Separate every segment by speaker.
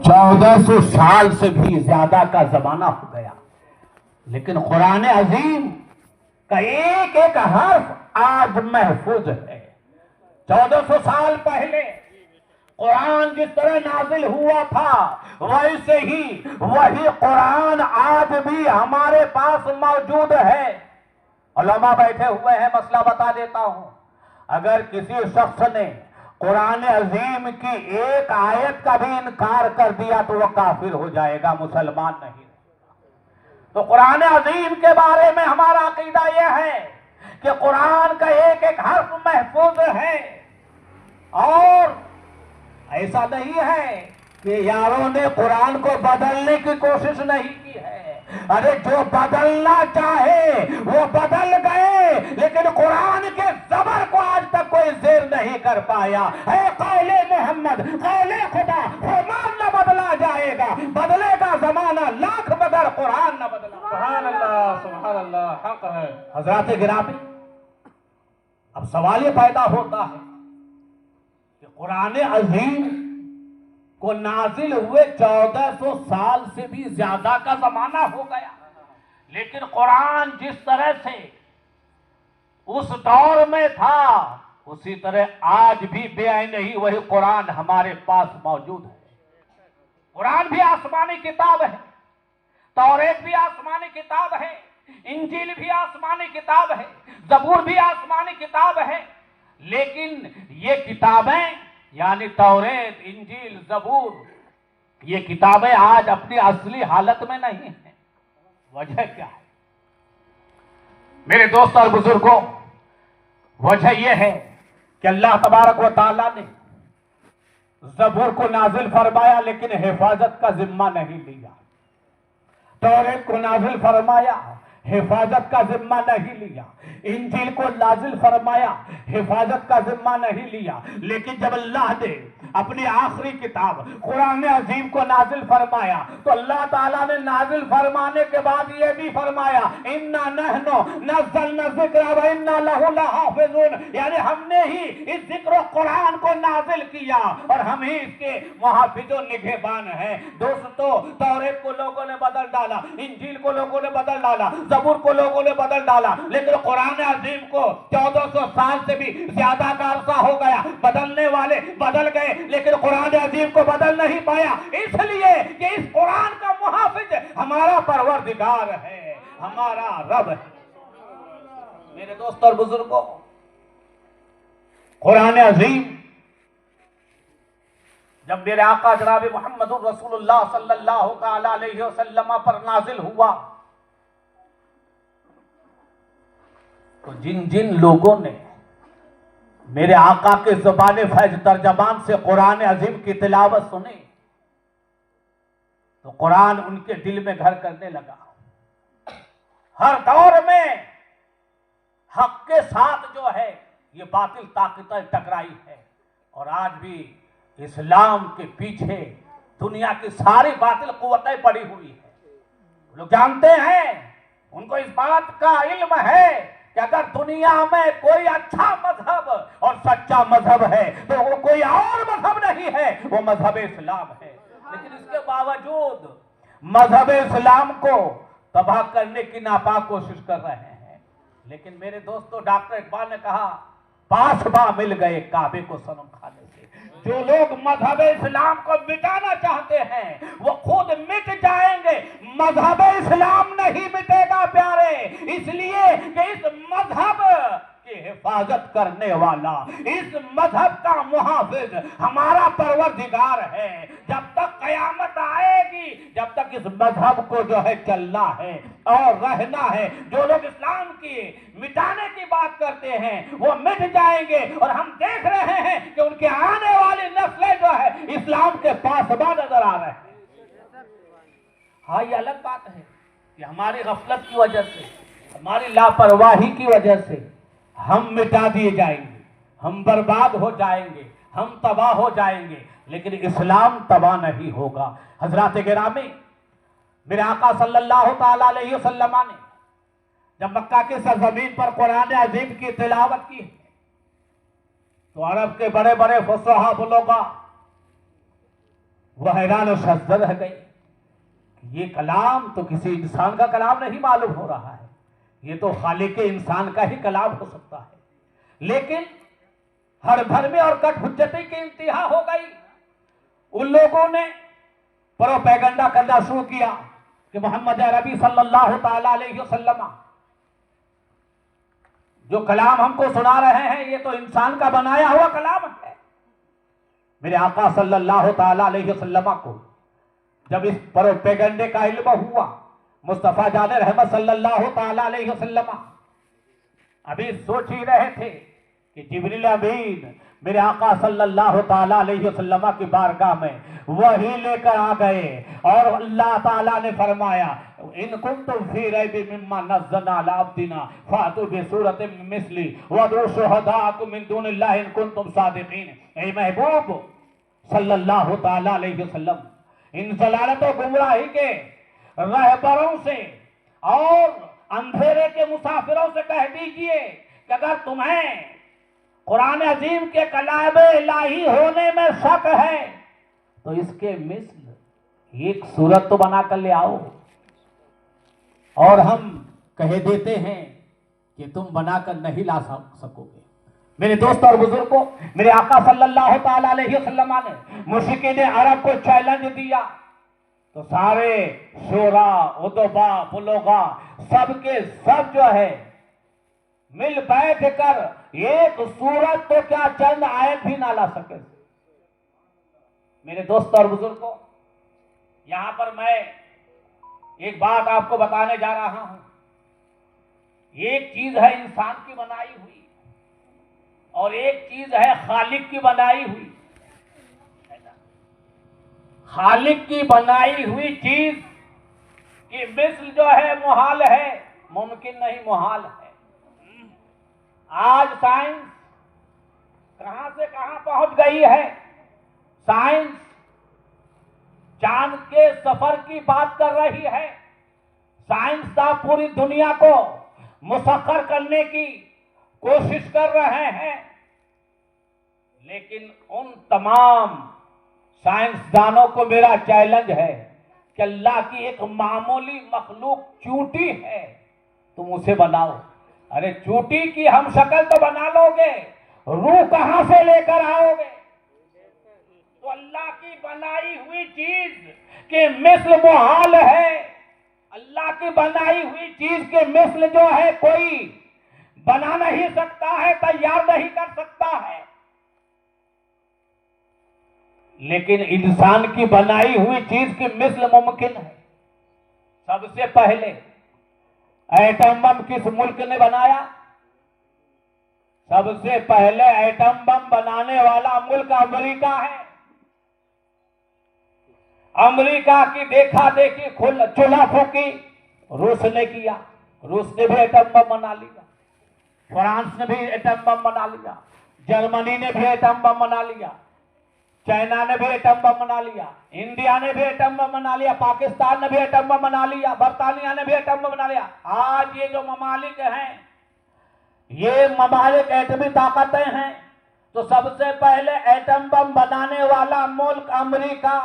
Speaker 1: 1400 साल से भी ज्यादा का जमाना हो गया, लेकिन कुरान अजीम का एक एक हर्फ आज महफूज है। 1400 साल पहले कुरान जिस तरह नाजिल हुआ था, वैसे ही वही कुरान आज भी हमारे पास मौजूद है। उलमा बैठे हुए हैं, मसला बता देता हूं। अगर किसी शख्स ने कुरान अजीम की एक आयत का भी इनकार कर दिया तो वह काफिर हो जाएगा, मुसलमान नहीं। तो कुरान अजीम के बारे में हमारा अकीदा यह है कि कुरान का एक एक हर्फ महफूज है। और ऐसा नहीं है कि यारों ने कुरान को बदलने की कोशिश नहीं की है। अरे जो बदलना चाहे वो बदल गए, लेकिन कुरान के जबर को आज तक कोई जेर नहीं कर पाया है। कौले मोहम्मद, कौले खुदा, फरमान न बदला जाएगा, बदलेगा जमाना लाख मगर कुरान न बदला।
Speaker 2: सुभान अल्लाह, सुभान अल्लाह, हक है।
Speaker 1: हजरत गिरामी, अब सवाल ये पैदा होता है कि कुरान अजीम को नाजिल हुए 1400 साल से भी ज्यादा का जमाना हो गया, लेकिन कुरान जिस तरह से उस दौर में था उसी तरह आज भी बेआईन ही वही कुरान हमारे पास मौजूद है। कुरान भी आसमानी किताब है, तौरेत भी आसमानी किताब है, इंजील भी आसमानी किताब है, जबूर भी आसमानी किताब है। लेकिन ये किताबें यानी तौरेत, इंजील, जबूर, ये किताबें आज अपनी असली हालत में नहीं है। वजह क्या है मेरे दोस्त और बुजुर्गों? वजह यह है कि अल्लाह तबारक व तआला ने जबूर को नाजिल फरमाया लेकिन हिफाजत का जिम्मा नहीं लिया। तौरेत को नाजिल फरमाया, हिफाजत का जिम्मा नहीं लिया। इंजील को नाजिल फरमाया, हिफाजत का जिम्मा नहीं लिया। लेकिन जब अल्लाह ने अपनी आखिरी किताब कुरान अजीम को नाजिल फरमाया तो अल्लाह ताला ने नाजिल फरमाने के बाद यह भी फरमाया, इन्ना नहनु नज़्ज़लना ज़िक्रा व इन्ना लहु लहाफ़िज़ून, यानी हमने ही इस जिक्र कुरान को नाजिल किया और हम ही इसके मुहाफ़िज़ निगहबान हैं। दोस्तों, तौरेत को लोगों ने बदल डाला, इंजील को लोगों ने बदल डाला, जबूर को लोगों ने बदल डाला, लेकिन कुरान अजीम को 1400 साल से भी ज्यादा का अरसा हो गया। बदलने वाले बदल गए, लेकिन कुरान अजीम को बदल नहीं पाया, इसलिए कि इस कुरान का मुहाफिज हमारा परवरदिगार है, हमारा रब है। मेरे दोस्त और बुजुर्गों, कुरान अजीम जब मेरे आका जनाब मोहम्मद रसूलुल्लाह सल्लल्लाहु अलैहि वसल्लम पर नाजिल हुआ तो जिन जिन लोगों ने मेरे आका के ज़बान फैज तर्जमान से कुरान अजीम की तिलावत सुनी तो कुरान उनके दिल में घर करने लगा। हर दौर में हक के साथ जो है ये बातिल ताकतें टकराई है, और आज भी इस्लाम के पीछे दुनिया की सारी बातिल कुव्वतें पड़ी हुई है। लोग जानते हैं, उनको इस बात का इल्म है कि अगर दुनिया में कोई अच्छा मजहब और सच्चा मजहब है तो वो कोई और मजहब नहीं है, वो मजहब इस्लाम है। लेकिन इसके बावजूद मजहब इस्लाम को तबाह करने की नापाक कोशिश कर रहे हैं। लेकिन मेरे दोस्तों, डॉक्टर इकबाल ने कहा, पासबा मिल गए काबे को सनम खाने से। जो लोग मजहब इस्लाम को मिटाना चाहते हैं वो खुद मिट जाएंगे, मजहब इस्लाम नहीं मिटेगा प्यारे, इसलिए कि इस मजहब की हिफाजत करने वाला, इस मजहब का मुहाफिज हमारा परवरदिगार है। जब तक कयामत आएगी, जब तक इस मजहब को जो है चलना है और रहना है। जो लोग इस्लाम की मिटाने की बात करते हैं वो मिट जाएंगे, और हम देख रहे हैं कि उनके आने वाली नस्लें जो है इस्लाम के पासबा नजर आ रहे हैं। हाँ, ये अलग बात है कि हमारी गफलत की वजह से, हमारी लापरवाही की वजह से हम मिटा दिए जाएंगे, हम बर्बाद हो जाएंगे, हम तबाह हो जाएंगे, लेकिन इस्लाम तबाह नहीं होगा। हजरत गिरामी, मेरे आका सल्लल्लाहु ताला अलैहि वसल्लम ने जब मक्का की सरजमीन पर कुरान अजीम की तिलावत की तो अरब के बड़े बड़े फुसहा बुलोगा वह हैरान और शर्मसार रह गए। ये कलाम तो किसी इंसान का कलाम नहीं मालूम हो रहा है, ये तो खालिक इंसान का ही कलाम हो सकता है। लेकिन हर धर्मी और कठहुज्जती की इंतहा हो गई। उन लोगों ने प्रोपेगेंडा करना शुरू किया कि मोहम्मद अरबी सल्लल्लाहु ताला अलैहि वसल्लम जो कलाम हमको सुना रहे हैं ये तो इंसान का बनाया हुआ कलाम है। मेरे आका सल्लल्लाहु ताला अलैहि वसल्लम को जब इस प्रोपेगेंडे का इल्म हुआ, मुस्तफा जाने रहमत सल्लल्लाहु ताला अलैहि वसल्लम अभी सोच ही रहे थे कि जिब्रील अमीन मेरे आका सल्लल्लाहु ताला अलैहि वसल्लम की बारगाह में वही लेकर आ गए और अल्लाह ताला ने फरमाया इन कुंतुम फी रैबिन मिम्मा नज़्ज़लना अला अब्दिना फातू बिसूरतिन मिस्ली वदू शुहदाकुम मिन दुनिल्लाहि इन कुंतुम सादिकीन। ऐ महबूब सल्लल्लाहु ताला अलैहि वसल्लम इन जलालत और गुमराही के रहबरों से और अंधेरे के मुसाफिरों से कह दीजिए कि अगर तुम्हें कुरान अजीम के कलाम इलाही होने में शक है तो इसके मिस्ल एक सूरत तो बना कर ले आओ। और हम कह देते हैं कि तुम बनाकर नहीं ला सकोगे। मेरे दोस्तों और बुजुर्गों, मेरे आका सल्लल्लाहु ताला अलैहि वसल्लम ने मुश्रिकीन अरब को चैलेंज दिया तो सारे शोरा उदबा बुलोगा सबके सब जो है मिल बैठ कर एक सूरत तो क्या चंद आयत भी ना ला सके। मेरे दोस्तों और बुजुर्गों, यहां पर मैं एक बात आपको बताने जा रहा हूं। एक चीज है इंसान की बनाई हुई और एक चीज है खालिक की बनाई हुई। खालिक की बनाई हुई चीज की मिस्ल जो है मुहाल है, मुमकिन नहीं मुहाल है। आज साइंस कहां से कहां पहुंच गई है। साइंस चांद के सफर की बात कर रही है। साइंसदान पूरी दुनिया को मुसख्खर करने की कोशिश कर रहे हैं, लेकिन उन तमाम साइंसदानों को मेरा चैलेंज है कि अल्लाह की एक मामूली मखलूक चूंटी है, तुम उसे बनाओ। अरे चूंटी की हम शक्ल तो बना लोगे, रूह कहां से लेकर आओगे? तो अल्लाह की बनाई हुई चीज के मिस्ल मुहाल है। अल्लाह की बनाई हुई चीज के मिस्ल जो है कोई बना नहीं सकता है, तैयार नहीं कर सकता है। लेकिन इंसान की बनाई हुई चीज की मिस्ल मुमकिन है। सबसे पहले एटम बम किस मुल्क ने बनाया? सबसे पहले एटम बम बनाने वाला मुल्क अमेरिका है। अमेरिका की देखा देखी चूल्हा फूकी रूस ने किया। रूस ने भी एटम बम बना लिया, फ्रांस ने भी एटम बम बना लिया, जर्मनी ने भी एटम बम बना लिया, चाइना ने भी एटम बम बना लिया, इंडिया ने भी एटम बम बना लिया, पाकिस्तान ने भी एटम बम बना लिया, बर्तानिया ने भी एटम बम बना लिया। आज ये जो ममालिक हैं, ये ममालिक एटमी ताकतें हैं। तो सबसे पहले एटम बम बनाने वाला मुल्क अमेरिका।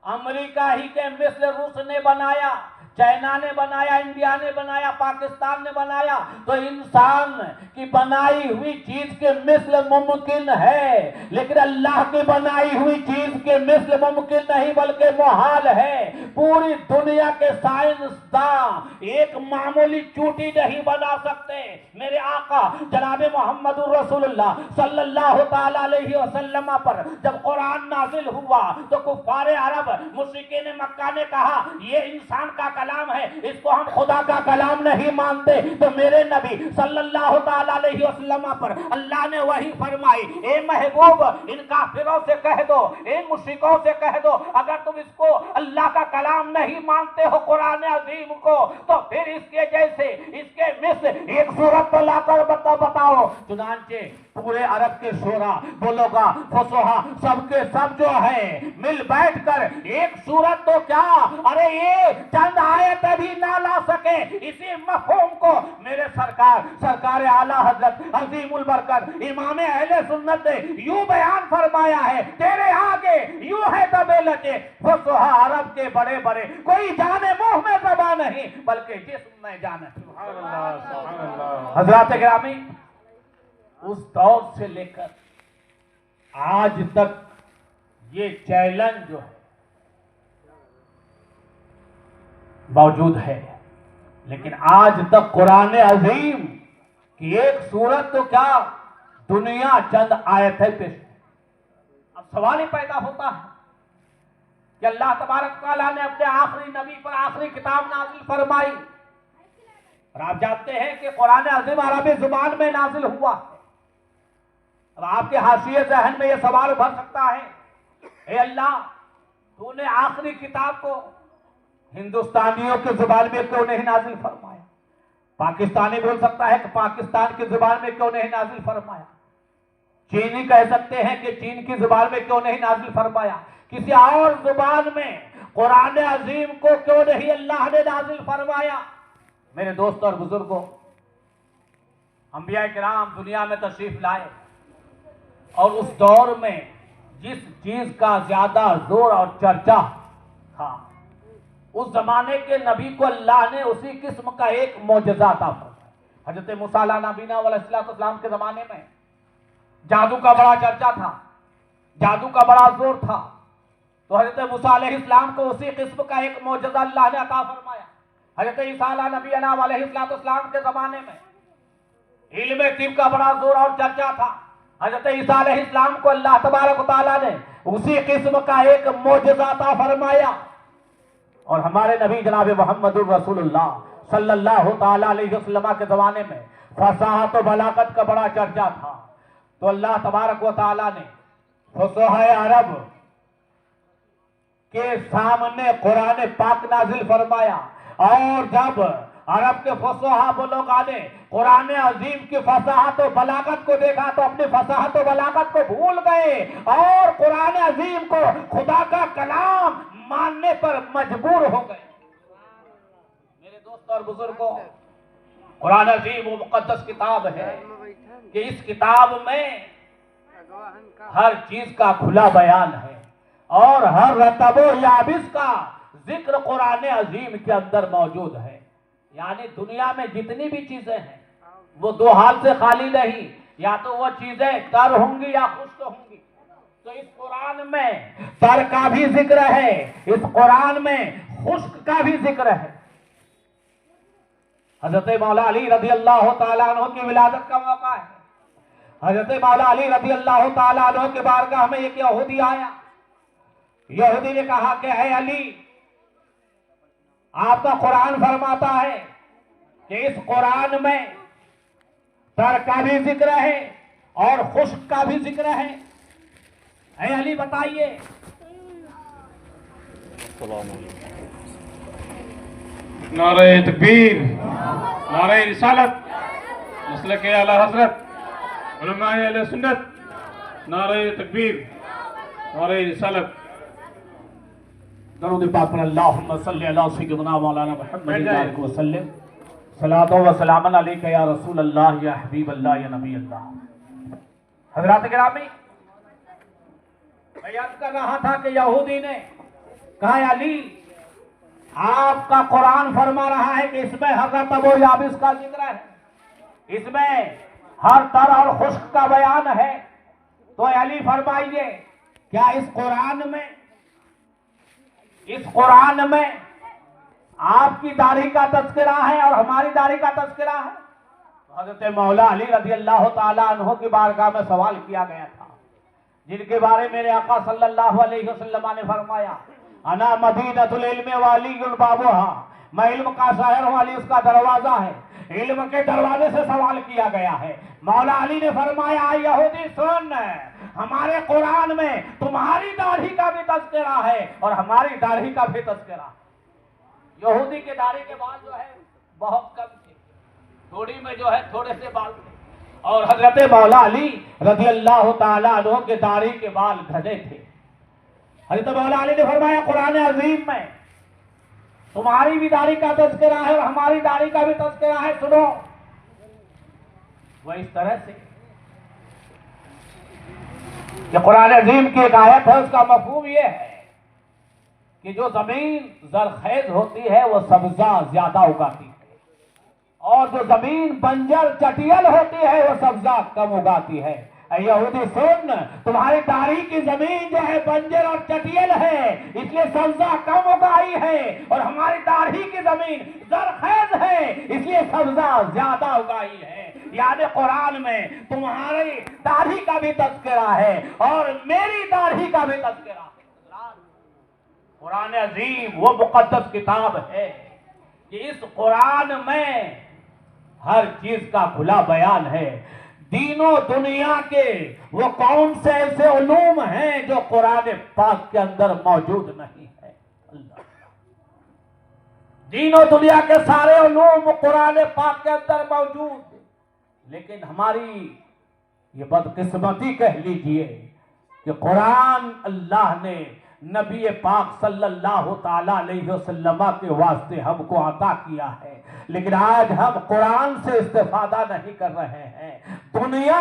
Speaker 1: अमेरिका ही के मिस्ल रूस ने बनाया, चाइना ने बनाया, इंडिया ने बनाया, पाकिस्तान ने बनाया। तो इंसान की बनाई हुई चीज के मिस्ल मुमकिन है, लेकिन अल्लाह की बनाई हुई चीज के मिस्ल मुमकिन नहीं बल्कि मुहाल है। पूरी दुनिया के साइंसदान एक मामूली चूंटी नहीं बना सकते। मेरे आका जनाब मोहम्मद रसूलुल्लाह सल्लल्लाहु ताला अलैहि वसल्लम पर जब कुरान नाजिल हुआ तो कुफ्फारे अरब मुश्रिकीन मक्का ने कहा ये इंसान का कलाम है, इसको हम खुदा का कलाम नहीं मानते। तो मेरे नबी सल्लल्लाहु ताला अलैहि वसल्लम पर अल्लाह ने वही फरमाई, ए महबूब इन काफिरों से कह दो, इन मुश्रिकों से कह दो, अगर तुम इसको अल्लाह का कलाम नहीं मानते हो कुरान अजीम को, तो फिर इसके जैसे इसके मिस्ल एक सूरत तो लाकर बताओ। चुनांचे पूरे अरब के शोरा बोलोगा फसोहा सबके सब जो है मिल बैठकर एक सूरत तो क्या, अरे ये चंद आयत भी ना ला सके। इसी मफहूम को मेरे सरकार आला हजरत अजीमुल बरकत इमाम अहले सुन्नत ने यूं बयान फरमाया है, तेरे आगे यूं है तबेलते फुसहा अरब के बड़े बड़े, कोई जाने मुंह में ज़बान नहीं बल्कि जिस्म में जान है। हजरात गिरामी, उस दौर से लेकर आज तक ये चैलेंज जो है मौजूद है, लेकिन आज तक कुरान अजीम की एक सूरत तो क्या दुनिया चंद आयतें पेश। अब सवाल ही पैदा होता है कि अल्लाह तबारक तआला ने अपने आखिरी नबी पर आखिरी किताब नाजिल फरमाई, और आप जानते हैं कि कुरान अजीम अरबी जुबान में नाजिल हुआ। अब आपके हाशिए जहन में यह सवाल उभर सकता है, ए अल्लाह, तूने आखिरी किताब को हिंदुस्तानियों की जुबान में क्यों नहीं नाजिल फरमाया? पाकिस्तानी बोल सकता है कि पाकिस्तान की जुबान में क्यों नहीं नाजिल फरमाया? चीनी कह सकते हैं कि चीन की जुबान में क्यों नहीं नाजिल फरमाया? किसी और जुबान में कुरान अजीम को क्यों नहीं अल्लाह ने नाजिल फरमाया? मेरे दोस्त और बुजुर्गों, अंबिया किराम दुनिया में तशरीफ लाए और उस दौर में जिस चीज का ज्यादा जोर और चर्चा था, उस जमाने के नबी को अल्लाह ने उसी किस्म का एक मोजज़ा अता फरमाया। हजरत मूसा नबीना अलैहिस्सलाम के जमाने में जादू का बड़ा चर्चा था, जादू का बड़ा जोर था, तो हजरत मूसा अलैहिस्सलाम को उसी किस्म का एक मोजज़ा अल्लाह ने अता फरमाया। हजरत ईसा नबीना अलैहिस्सलाम के जमाने में इल्म तिब का बड़ा जोर और चर्चा था, हजरत ईसा अलैहिस्सलाम को अल्लाह तबारक व तआला ने उसी किस्म का एक मोजज़ा अता फरमाया। और हमारे नबी जनाब मोहम्मदुर रसूलुल्लाह सल्लल्लाहु तआला अलैहि वसल्लम के ज़माने में फसाहत और बलागत का बड़ा चर्चा था, तो अल्लाह तबारक व तआला ने फुसहाए अरब के सामने कुरान पाक नाजिल फरमाया। और जब अरब के फुसहा लोगों ने कुरान अजीम की फसाहत और बलागत को देखा तो अपनी फसाहत और बलागत को भूल गए और कुरान अजीम को खुदा का कलाम मानने पर मजबूर हो गए। मेरे दोस्त और बुजुर्गों, कुरान अजीम वो मुकद्दस किताब है कि इस किताब में हर चीज का खुला बयान है और हर रतबो याबिस का जिक्र कुरान अजीम के अंदर मौजूद है। यानी दुनिया में जितनी भी चीजें हैं वो दो हाल से खाली नहीं, या तो वो चीजें तर होंगी या खुश्क होंगी। तो इस कुरान में तर का भी जिक्र है, इस कुरान में खुश्क का भी जिक्र है। हजरत मौला अली रज़ी अल्लाह तआला अन्हु की विलादत का मौका है। हजरत मौला अली रज़ी अल्लाह तआला अन्हु के बारगाह में एक यहूदी आया। यहूदी ने कहा कि है अली, आपका कुरान फरमाता है कि इस कुरान में तर का भी जिक्र है और खुश्क का भी जिक्र है। ऐ अली बताइए।
Speaker 2: नारे तकबीर, नारे रिसालत, मसलक आला हजरत, उलमाए अहले सुन्नत, नारे तकबीर, नारे रिसालत।
Speaker 1: दरूद पाक पर अल्लाहुम्मा सल्ली अला सय्यिदिना मौलाना मुहम्मद व सल्लम, सलातो व सलामन अलैका या रसूल अल्लाह या हबीब अल्लाह या नबी अल्लाह। हज़रात गिरामी, मैं याद कर रहा था कि यहूदी ने कहा, अली आपका कुरान फरमा रहा है कि इसमें हर रतब व याबिस का जिक्र है, इसमें हर तर और खुश्क का बयान है। तो अली फरमाइए, क्या इस कुरान में आपकी दाढ़ी का तज़किरा है और हमारी दाढ़ी का तज़किरा है? तो हज़रत मौला अली रज़ी अल्लाह तआला अन्हु की बारगाह में सवाल किया गया था, जिनके बारे में मेरे आका सल्लल्लाहु अलैहि वसल्लम ने फरमाया, अना मदीनतुल इल्म वालियुल बाबुहा, मैं इल्म का शहर हूं, अली उसका दरवाजा है। इल्म के दरवाजे से सवाल किया गया है। मौला अली ने फरमाया, यहूदी सुन, हमारे कुरान में तुम्हारी दाढ़ी का भी तज़किरा है और हमारी दाढ़ी का भी तज़किरा है। यहूदी के दाढ़ी के बाल जो है बहुत कम थे, थोड़ी में जो है थोड़े से बाल थे, और हजरत मौला अली रज़ी अल्लाह तआला अन्हु के दाढ़ी के बाल घने थे। हजरत मौला अली ने फरमाया, कुरान अजीम में तुम्हारी भी दाढ़ी का तस्करा है और हमारी दाढ़ी का भी तस्करा है, सुनो। वह इस तरह से कि कुरान अजीम की एक आयत है, उसका मफहूम यह है कि जो जमीन जरखेज होती है वो सब्जा ज्यादा उगाती है, और जो जमीन बंजर चटियल होती है वो सब्जा कम उगाती है। यहूदी सुन, तुम्हारी दाढ़ी की जमीन जो है बंजर और चटियल है, इसलिए सब्जा कम उगाई है, और हमारी दाढ़ी की जमीन जरखेज है, इसलिए सब्जा ज्यादा उगाई है। यानी कुरान में तुम्हारी दाढ़ी का भी तस्करा है और मेरी दाढ़ी का भी तस्करा है। कुरान अजीम वो मुकद्दस किताब है कि इस कुरान में हर चीज का खुला बयान है। दीनों दुनिया के वो कौन से ऐसे उलूम हैं जो कुरान पाक के अंदर मौजूद नहीं है। अल्लाह, दीनों दुनिया के सारे उलूम कुरान पाक के अंदर मौजूद, लेकिन हमारी ये बदकिस्मती कह लीजिए कि कुरान अल्लाह ने नबी पाक सल्लल्लाहु ताला अलैहि वसल्लम के वास्ते हमको अता किया है, लेकिन आज हम कुरान से इस्तेफादा नहीं कर रहे हैं। दुनिया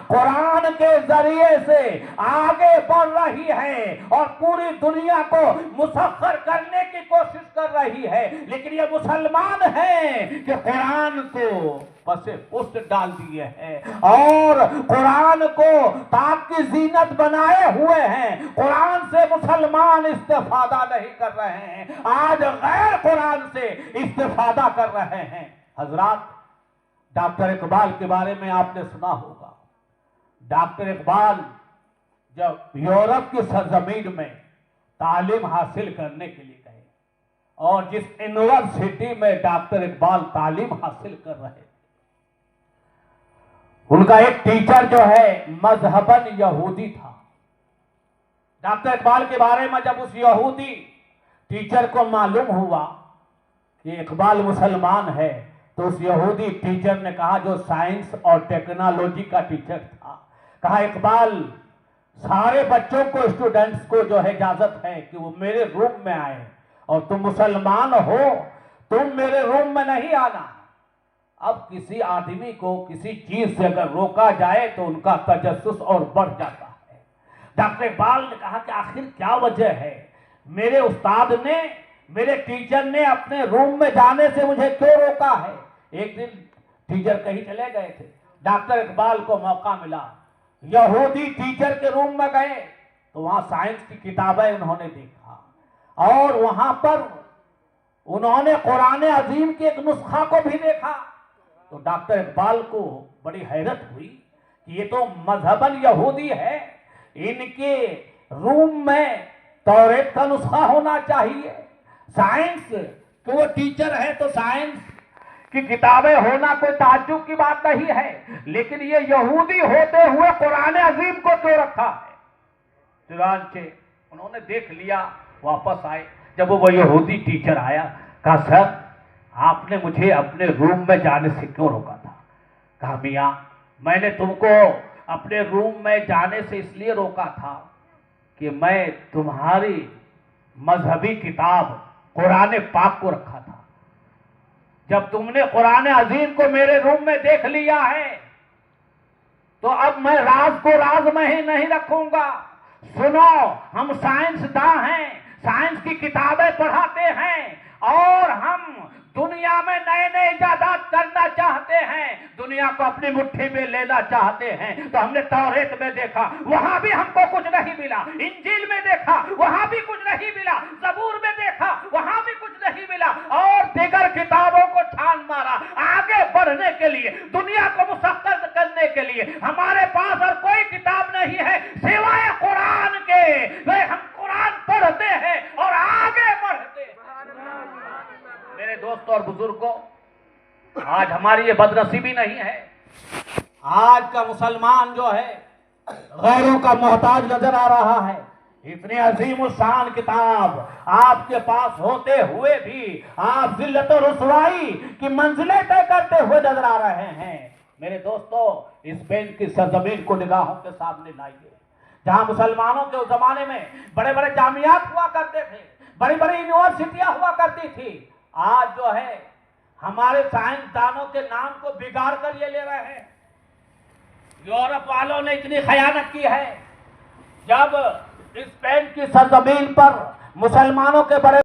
Speaker 1: कुरान के जरिए से आगे बढ़ रही है और पूरी दुनिया को मुसख्खर करने की कोशिश कर रही है, लेकिन ये मुसलमान हैं कि कुरान को पसे पुष्ट डाल दिए हैं और कुरान को ताक की जीनत बनाए हुए हैं। कुरान से मुसलमान इस्तेफादा नहीं कर रहे हैं, आज गैर कुरान से इस्तेफादा कर रहे हैं। हजरात, डॉक्टर इकबाल के बारे में आपने सुना होगा। डॉक्टर इकबाल जब यूरोप की सरजमीन में तालीम हासिल करने के लिए गए और जिस यूनिवर्सिटी में डॉक्टर इकबाल तालीम हासिल कर रहे थे, उनका एक टीचर जो है मजहबन यहूदी था। डॉक्टर इकबाल के बारे में जब उस यहूदी टीचर को मालूम हुआ कि इकबाल मुसलमान है, तो उस यहूदी टीचर ने कहा, जो साइंस और टेक्नोलॉजी का टीचर था, कहा इकबाल सारे बच्चों को, स्टूडेंट्स को जो है इजाजत है कि वो मेरे रूम में आए, और तुम मुसलमान हो, तुम मेरे रूम में नहीं आना। अब किसी आदमी को किसी चीज से अगर रोका जाए तो उनका तजस्सुस और बढ़ जाता है। डॉक्टर इकबाल ने कहा कि आखिर क्या वजह है, मेरे उस्ताद ने, मेरे टीचर ने अपने रूम में जाने से मुझे क्यों रोका है। एक दिन टीचर कहीं चले गए थे, डॉक्टर इकबाल को मौका मिला, यहूदी टीचर के रूम में गए तो वहां साइंस की किताबें उन्होंने देखा और वहां पर उन्होंने कुरान अजीम के एक नुस्खा को भी देखा। तो डॉक्टर इकबाल को बड़ी हैरत हुई कि ये तो मजहबन यहूदी है, इनके रूम में तौरेत का नुस्खा होना चाहिए। साइंस तो वो टीचर है तो साइंस की किताबें होना कोई ताज्जुब की बात नहीं है, लेकिन ये यहूदी होते हुए कुरान अजीम को क्यों रखा है। चुनांचे उन्होंने देख लिया, वापस आए। जब वो यहूदी टीचर आया, कहा सर आपने मुझे अपने रूम में जाने से क्यों रोका था। कहा मियां, मैंने तुमको अपने रूम में जाने से इसलिए रोका था कि मैं तुम्हारी मजहबी किताब कुरान पाक को रखा था। जब तुमने कुरान अजीम को मेरे रूम में देख लिया है तो अब मैं राज को राज में ही नहीं रखूंगा। सुनो, हम साइंसदां हैं, साइंस की किताबें पढ़ाते हैं और हम दुनिया में नए नए इजादात करना चाहते हैं, दुनिया को अपनी मुट्ठी में लेना चाहते हैं। तो हमने तौरेत में देखा, वहां भी हमको कुछ नहीं मिला, इंजील में देखा, वहां भी कुछ नहीं मिला, ज़बूर में देखा, वहां भी कुछ नहीं मिला, और दीगर किताबों को छान मारा। आगे बढ़ने के लिए, दुनिया को मुसख्खर करने के लिए हमारे पास और कोई किताब नहीं है सिवाय कुरान के। वे हम कुरान पढ़ते हैं और आगे बढ़ते हैं। मेरे दोस्तों और बुजुर्गों, आज हमारी ये बदनसीबी नहीं है, आज का मुसलमान जो है गैरों का मोहताज नजर आ रहा है। इतनी अजीम शान किताब आपके पास होते हुए भी आप जिल्लत और रुसवाई की मंजिलें तय करते हुए नजर आ रहे हैं। मेरे दोस्तों, इस बेंच की सरजमीन को निगाहों के सामने लाइए, जहां मुसलमानों के उस जमाने में बड़े बड़े जामियात हुआ करते थे, बड़ी बड़ी यूनिवर्सिटियां हुआ करती थी, आज जो है हमारे साइंसदानों के नाम को बिगाड़ कर ये ले रहे हैं। यूरोप वालों ने इतनी खयानत की है, जब स्पेन की सरजमीन पर मुसलमानों के बड़े